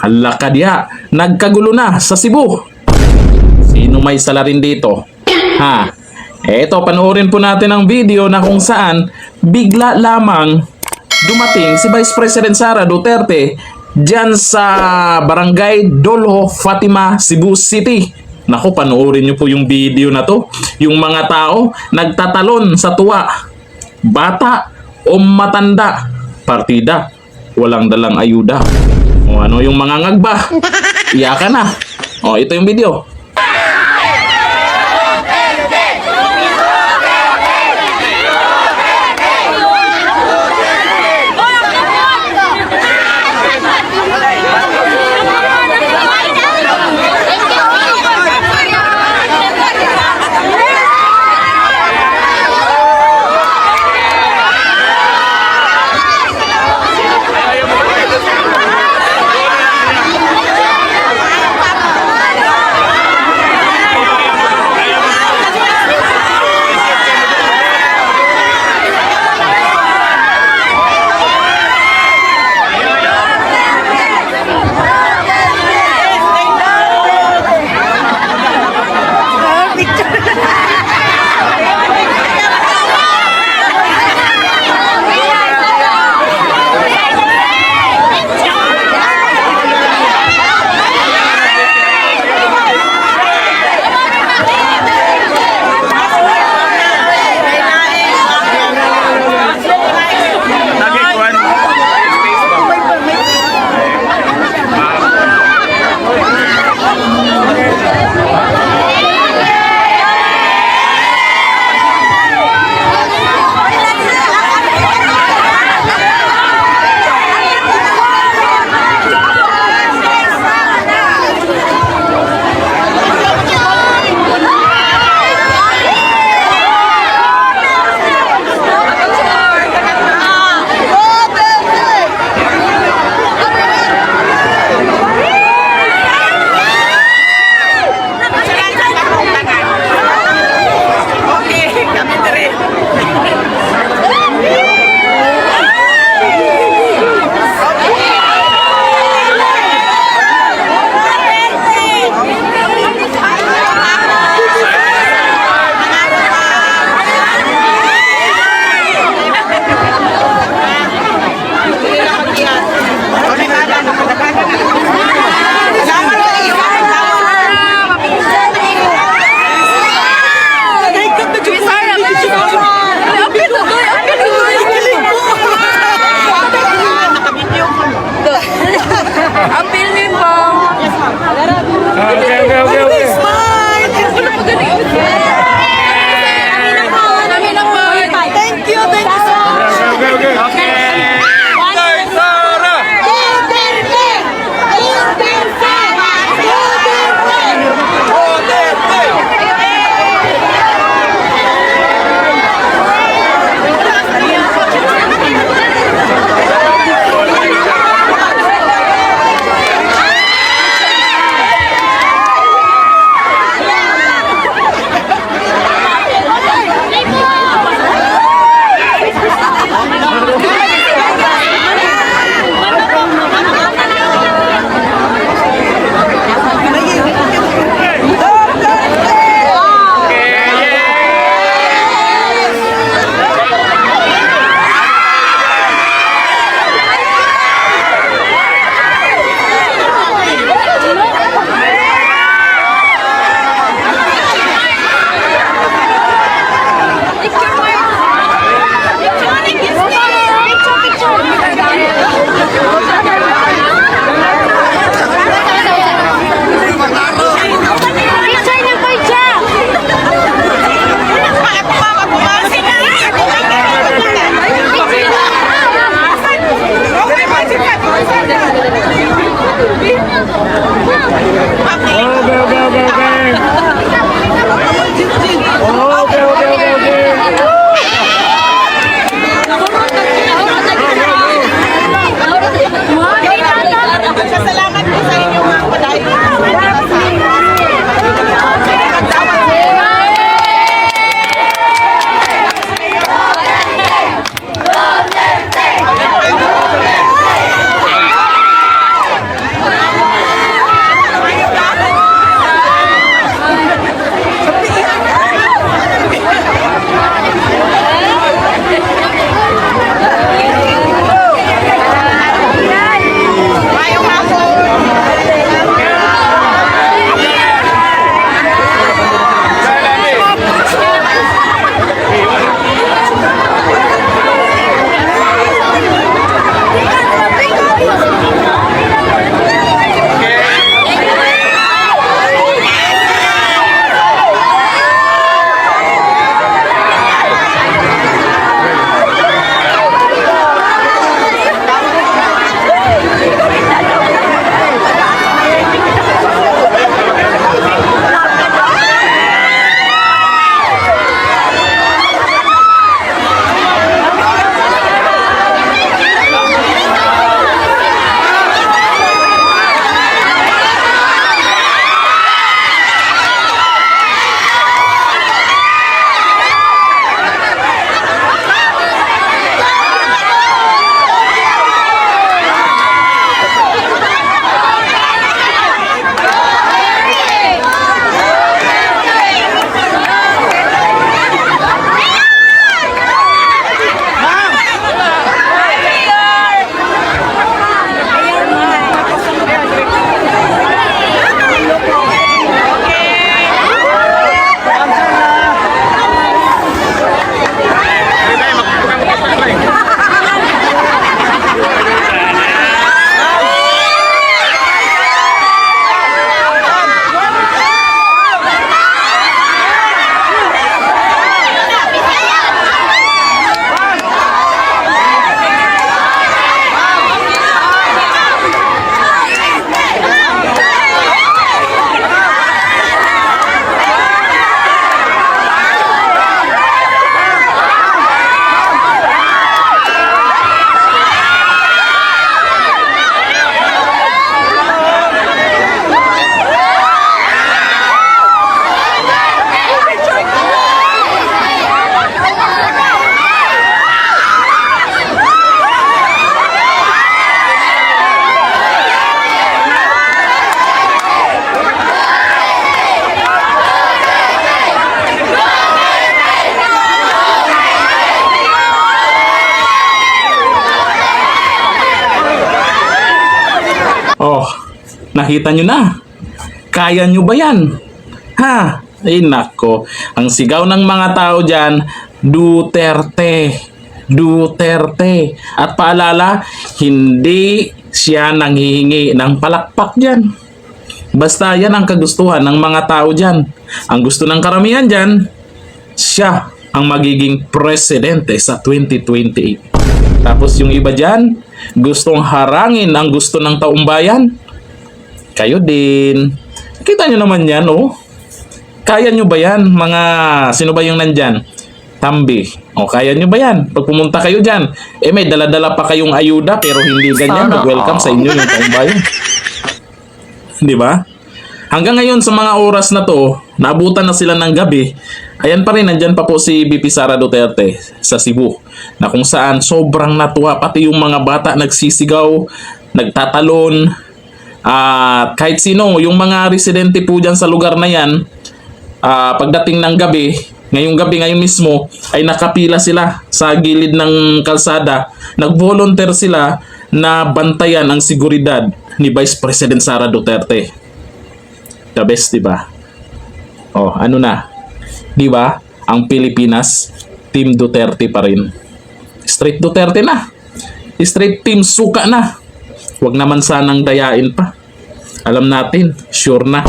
Hala ka diha, nagkagulo na sa Cebu. Sino may salarin dito? Ha? Eto, panoorin po natin ang video na kung saan bigla lamang dumating si Vice President Sara Duterte dyan sa Barangay Dolo, Fatima, Cebu City. Naku, panoorin niyo po yung video na to. Yung mga tao nagtatalon sa tuwa. Bata o matanda, partida, walang dalang ayuda. O ano yung mga ngagba? Iyakan na. O, ito yung video. Nakita nyo na. Kaya nyo ba yan? Ha? Ay nako. Ang sigaw ng mga tao dyan, Duterte. Duterte. At paalala, hindi siya nanghihingi ng palakpak dyan. Basta yan ang kagustuhan ng mga tao dyan. Ang gusto ng karamihan dyan, siya ang magiging presidente sa 2028. Tapos yung iba dyan, gustong harangin ang gusto ng taong bayan. Kayo din. Kita nyo naman yan, oh. Kaya nyo ba yan, mga... Sino ba yung nandyan? Tambi. O, kaya nyo ba yan? Pag pumunta kayo dyan, may dala-dala pa kayong ayuda, pero hindi ganyan. Mag-welcome sa inyo yung taong bayan. Di ba? Hanggang ngayon, sa mga oras na to, naabutan na sila ng gabi, ayan pa rin, nandyan pa po si VP Sara Duterte sa Cebu, na kung saan sobrang natuwa, pati yung mga bata nagsisigaw, nagtatalon, at kahit sino, yung mga residente po dyan sa lugar na yan, pagdating ng gabi, ngayon mismo, ay nakapila sila sa gilid ng kalsada, nag-volunteer sila na bantayan ang seguridad ni Vice President Sara Duterte. The best, diba? Oh, ano na? Diba? Ang Pilipinas, Team Duterte pa rin. Straight Duterte na. Straight Team Suka na. Huwag naman sanang dayain pa. Alam natin, sure na.